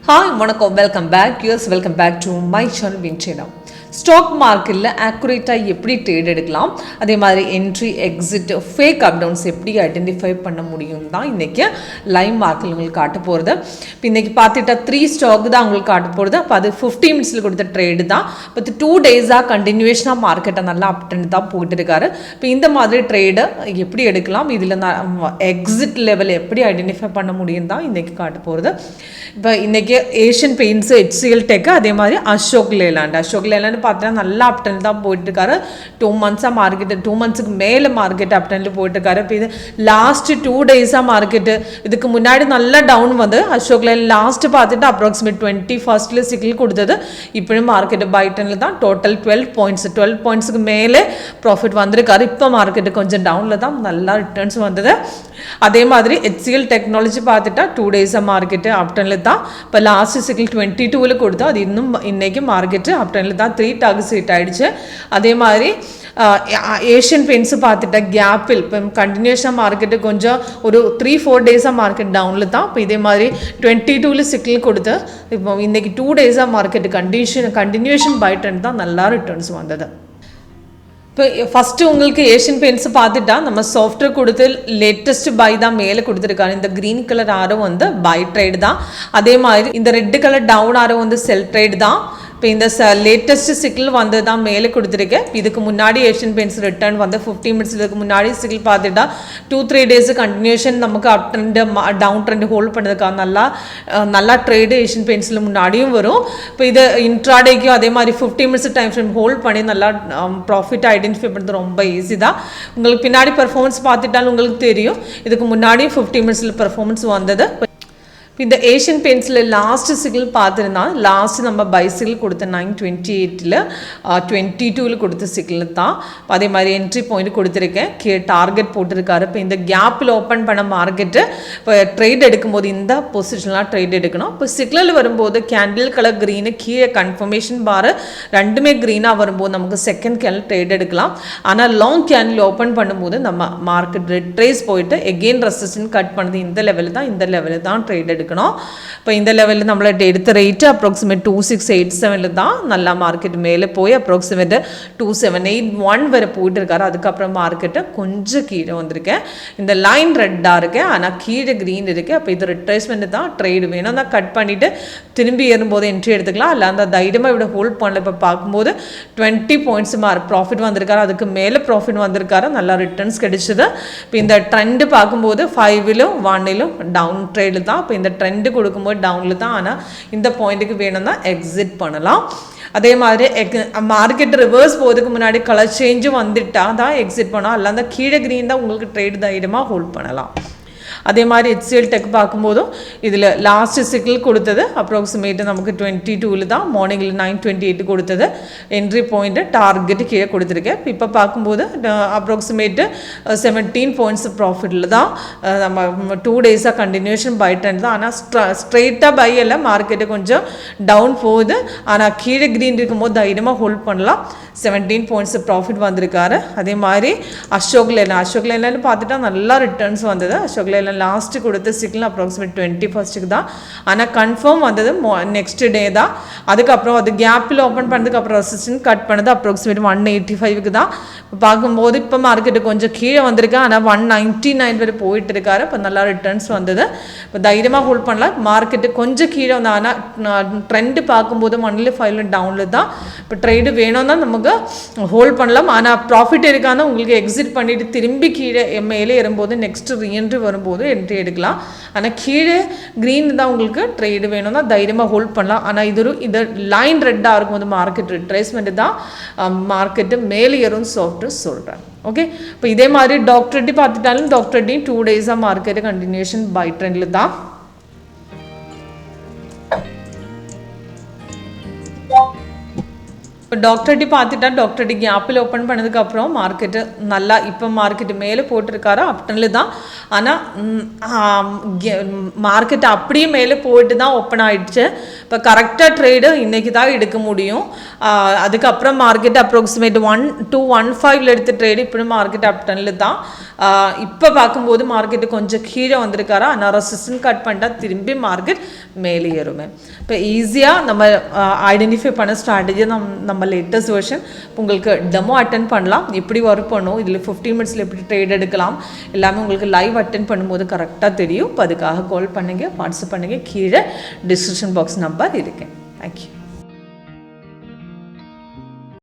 Hi, welcome back. Yes, welcome back to my channel WinTrader. Stock மார்க்கெட்டில் ஆக்குரேட்டாக எப்படி trade எடுக்கலாம், அதே மாதிரி entry exit fake up downs எப்படி ஐடென்டிஃபை பண்ண முடியும் தான் இன்றைக்கி லைவ் மார்க்கெட் உங்களுக்கு காட்ட போகிறது. இப்போ இன்றைக்கி பார்த்துட்டா 3 ஸ்டாக் தான் உங்களுக்கு காட்ட போகிறது. அப்போ அது 50 மினிட்ஸில் கொடுத்த ட்ரேடு தான். இப்போ 2 டேஸாக கண்டினியூஷனாக மார்க்கெட்டை நல்லா அப்டெண்ட் தான் போயிட்டு இருக்காரு. இப்போ இந்த மாதிரி ட்ரேடை எப்படி எடுக்கலாம், இதில் எக்ஸிட் லெவல் எப்படி ஐடென்டிஃபை பண்ண முடியும் தான் இன்றைக்கி காட்ட போகிறது. இப்போ இன்றைக்கி ஏஷியன் பெயிண்ட்ஸ், HCL டெக், அதே மாதிரி அசோக் லேலாண்ட் பார்த்தீங்கன்னா நல்லா அப்டெண்ட் தான் போயிட்டுருக்காரு. 2 மந்த்ஸாக மார்க்கெட்டு 2 மந்த்ஸுக்கு மேலே மார்க்கெட் அப்டெண்டில் போயிட்டுருக்காரு. இப்போ இது லாஸ்ட்டு 2 டேஸாக மார்க்கெட்டு, இதுக்கு முன்னாடி நல்லா டவுன் வந்து அசோக் லேண்ட் லாஸ்ட்டு பார்த்துட்டு அப்ராக்சிமேட் 21st சிக்கிள் கொடுத்தது. இப்போயும் மார்க்கெட்டு பை டெனில் தான் டோட்டல் 12 பாயிண்ட்ஸுக்கு மேலே ப்ராஃபிட் வந்திருக்காரு. இப்போ மார்க்கெட்டு கொஞ்சம் டவுனில் தான் நல்லா ரிட்டர்ன்ஸ் வந்தது. அதே மாதிரி HCL டெக்னாலஜி பார்த்துட்டா 2 டேஸாக மார்க்கெட்டு அப்டெனில் தான். இப்போ லாஸ்ட்டு சிக்கிள் 22ல் கொடுத்தா அது இன்னும் இன்றைக்கி மார்க்கெட்டு அப்டெனில் தான் 3 டார்கெட் ஹிட் ஆகிடுச்சு. அதே மாதிரி ஏஷியன் பெயிண்ட்ஸு பார்த்துட்டா கேப்பில் இப்போ கண்டினியூஷனாக மார்க்கெட்டு கொஞ்சம் ஒரு 3-4 டேஸாக மார்க்கெட் டவுனில் தான். இப்போ இதே மாதிரி 22ல் சிக்கிள் கொடுத்து இப்போ இன்றைக்கி 2 டேஸாக மார்க்கெட்டு கண்டினியூஷன் பை ட்ரெண்ட் தான் நல்லா ரிட்டர்ன்ஸ் வந்தது. இப்போ ஃபஸ்ட்டு உங்களுக்கு ஏஷியன் பெயிண்ட்ஸ் பார்த்துட்டா நம்ம சாஃப்ட்வேர் கொடுத்து லேட்டஸ்ட் பை தான் மேலே கொடுத்துருக்காரு. இந்த க்ரீன் கலர் ஆரோ வந்து பை ட்ரேட் தான். அதே மாதிரி இந்த ரெட் கலர் டவுன் ஆரோ வந்து செல் ட்ரேட் தான். இப்போ இந்த லேட்டஸ்ட் சிக்கிள் வந்து தான் மேலே கொடுத்துருக்கேன். இதுக்கு முன்னாடி ஏஷியன் பெயிண்ட்ஸ் ரிட்டர்ன் வந்து 50 மினிட்ஸ் இதுக்கு முன்னாடி சிக்கிள் பார்த்துட்டா 2-3 டேஸ் கண்டினியூஷன் நமக்கு up trend down trend hold பண்ணதுக்காக நல்லா ட்ரேடு ஏஷியன் பெயிண்ட்ஸில் முன்னாடியும் வரும். இப்போ இது இன்ட்ராடேக்கும் அதே மாதிரி 50 மினிட்ஸ் டைம் ஃப்ரேம் ஹோல்ட் பண்ணி நல்லா ப்ராஃபிட் ஐடென்டிஃபை பண்ணுறது ரொம்ப ஈஸி தான். உங்களுக்கு பின்னாடி பர்ஃபார்மன்ஸ் பார்த்துட்டாலும் உங்களுக்கு தெரியும். இதுக்கு முன்னாடியும் 50 மினிட்ஸில் பர்ஃபார்மன்ஸ் வந்தது. இந்த ஏஷியன் பெயிண்ட்ஸில் லாஸ்ட்டு சிக்கிள் பார்த்துருந்தா லாஸ்ட்டு நம்ம பை சிக்கிள் கொடுத்த 928ல் 22ல் கொடுத்த சிக்கிள் தான். அதே மாதிரி என்ட்ரி பாயிண்ட் கொடுத்துருக்கேன், டார்கெட் போட்டிருக்காரு. இப்போ இந்த கேப்பில் ஓப்பன் பண்ண மார்க்கெட்டு இப்போ ட்ரேட் எடுக்கும்போது இந்த பொசிஷன்லாம் ட்ரேட் எடுக்கணும். இப்போ சிக்கிளில் வரும்போது கேண்டில் கலர் க்ரீனு கீழே கன்ஃபர்மேஷன் பாரு ரெண்டுமே க்ரீனாக வரும்போது நமக்கு செகண்ட் கேண்டில் ட்ரேட் எடுக்கலாம். ஆனால் லாங் கேண்டில் ஓப்பன் பண்ணும்போது நம்ம மார்க்கெட் ட்ரேஸ் போயிட்டு எகெயின் ரெசிஸ்டன்ஸ் கட் பண்ணுது இந்த லெவலில் தான் ட்ரேட் எடுக்கணும். இப்போ இந்த லெவலில் நம்மள எடுத்த ரேட்டு அப்ராக்சிமேட் 2687 தான் நல்லா மார்க்கெட் மேலே போய் அப்ராக்சிமேட் 2781 வரை போயிட்டு இருக்காரு. அதுக்கப்புறம் மார்க்கெட்டை கொஞ்சம் கீழே வந்திருக்கேன். இந்த லைன் ரெட்டாக இருக்கேன், ஆனால் கீழே க்ரீன் இருக்குது. அப்போ இது ரிட்ரேஸ்மெண்ட் தான். ட்ரேடு வேணும் தான் கட் பண்ணிவிட்டு திரும்பி ஏறும்போது என்ட்ரி எடுத்துக்கலாம். இல்லை அந்த தைரியமாக இப்படி ஹோல்ட் பண்ணல. இப்போ பார்க்கும்போது 20 பாயிண்ட்ஸ் ப்ராஃபிட் வந்திருக்காரு, அதுக்கு மேலே ப்ராஃபிட் வந்திருக்காரு, நல்லா ரிட்டர்ன்ஸ் கிடைச்சிது. இப்போ இந்த ட்ரெண்டு பார்க்கும்போது 5லும் 1லும் டவுன் ட்ரேடு தான். இப்போ இந்த ட்ரெண்டு கொடுக்கும்போது டவுனில் தான். ஆனால் இந்த பாயிண்ட்டுக்கு வேணும்னா எக்ஸிட் பண்ணலாம். அதே மாதிரி மார்க்கெட் ரிவர்ஸ் போகிறதுக்கு முன்னாடி கலர் சேஞ்சும் வந்துட்டா தான் எக்ஸிட் பண்ணலாம். இல்லை அந்த கீழே க்ரீன் தான் உங்களுக்கு ட்ரேட் தைரியமாக ஹோல்ட் பண்ணலாம். அதே மாதிரி HCL டெக் பார்க்கும்போதும் இதில் லாஸ்ட் சிக்கிள் கொடுத்தது அப்ராக்சிமேட்டு நமக்கு 22ல் தான். மார்னிங்கில் 928 கொடுத்தது. என்ட்ரி பாயிண்ட்டு டார்கெட்டு கீழே கொடுத்துருக்கேன். இப்போ பார்க்கும்போது அப்ராக்சிமேட்டு 17 பாயிண்ட்ஸ் ப்ராஃபிட்டில் தான் நம்ம 2 டேஸாக கண்டினியூஷன் பை ட்ரெண்ட் தான். ஆனால் ஸ்ட்ரெயிட்டாக பை எல்லாம் மார்க்கெட்டு கொஞ்சம் டவுன் போகுது. ஆனால் கீழே க்ரீன் இருக்கும்போது தைரியமாக ஹோல்ட் பண்ணலாம். 17 பாயிண்ட்ஸ் ப்ராஃபிட் வந்திருக்காரு. அதே மாதிரி அசோக் லேண்ட் பார்த்துட்டா நல்லா ரிட்டர்ன்ஸ் வந்தது. அசோக் லேண்ட் லாஸ்ட்டு கொடுத்த சிக்கிள் அப்ராக்சிமேட் 21st தான். ஆனால் கன்ஃபார்ம் வந்தது நெக்ஸ்ட் டே தான். அதுக்கப்புறம் அது கேப்பில் ஓப்பன் பண்ணதுக்கப்புறம் ரெசிஸ்டன்ஸ் கட் பண்ணது அப்ராக்சிமேட் 185க்கு தான். இப்போ பார்க்கும்போது இப்போ மார்க்கெட்டு கொஞ்சம் கீழே வந்திருக்கு. ஆனால் 199 வரை போயிட்டு இருக்காரு. இப்போ நல்லா ரிட்டர்ன்ஸ் வந்தது. இப்போ தைரியமாக ஹோல்ட் பண்ணலாம். மார்க்கெட்டு கொஞ்சம் கீழே வந்து ஆனால் ட்ரெண்டு பார்க்கும்போது 1ல் 5ல் டவுனில் தான். இப்போ ட்ரேடு வேணும் தான் நமக்கு ஹோல்ட் பண்ணலாம். ஆனால் ப்ராஃபிட் இருக்கான உங்களுக்கு எக்ஸிட் பண்ணிவிட்டு திரும்பி கீழே மேலே ஏறும்போது நெக்ஸ்ட் ரீஎன்ட்ரி வரும்போது என்ட்ரி எடுக்கலாம். ஆனால் கீழே க்ரீன் தான் உங்களுக்கு ட்ரேடு வேணும்னா தைரியமாக ஹோல்ட் பண்ணலாம். ஆனால் இது லைன் ரெட்டாக இருக்கும்போது மார்க்கெட் ரிட்ரேஸ்மெண்ட் தான் மார்க்கெட்டு மேலே ஏறும் சாஃப்ட்வேர் சொல்கிறேன். ஓகே, இப்போ இதே மாதிரி டாக்டர் டி பார்த்துட்டாலும் டாக்டர் டி 2 டேஸாக மார்க்கெட்டு கண்டினியூஷன் பை ட்ரெண்டில் தான். டாக்டர் டி பார்த்துட்டா டாக்டர் டி கேப்பில் ஓப்பன் பண்ணதுக்கப்புறம் மார்க்கெட்டு நல்லா இப்போ மார்க்கெட்டு மேலே போட்டிருக்காரு அப்டனில் தான். ஆனால் மார்க்கெட் அப்படியே மேலே போயிட்டு தான் ஓப்பன் ஆகிடுச்சு. இப்போ கரெக்டாக ட்ரேடு இன்றைக்கி தான் எடுக்க முடியும். அதுக்கப்புறம் மார்க்கெட் அப்ராக்சிமேட் 1-2-1-5 எடுத்த ட்ரேடு இப்போ மார்க்கெட் அப்டனில் தான். இப்போ பார்க்கும்போது மார்க்கெட்டு கொஞ்சம் கீழே வந்திருக்காரா, ஆனால் ரெசிஸ்டன்ட் கட் பண்ணிட்டா திரும்பி மார்க்கெட் மேலே ஏறுமே. இப்போ ஈஸியாக நம்ம ஐடென்டிஃபை பண்ண ஸ்ட்ராட்டஜியை நம்ம லேட்டஸ்ட் வெர்ஷன் உங்களுக்கு டெமோ அட்டென்ட் பண்ணலாம். எப்படி ஒர்க் பண்ணும், இதில் 15 மினிட்ஸில் எப்படி ட்ரேட் எடுக்கலாம் எல்லாமே உங்களுக்கு லைவ் அட்டென்ட் பண்ணும்போது கரெக்டாக தெரியும். இப்போ அதுக்காக கால் பண்ணுங்கள், வாட்ஸ்அப் பண்ணுங்கள், கீழே டிஸ்கிரிப்ஷன் பாக்ஸ் நம்பர் இருக்கேன். தேங்க்யூ.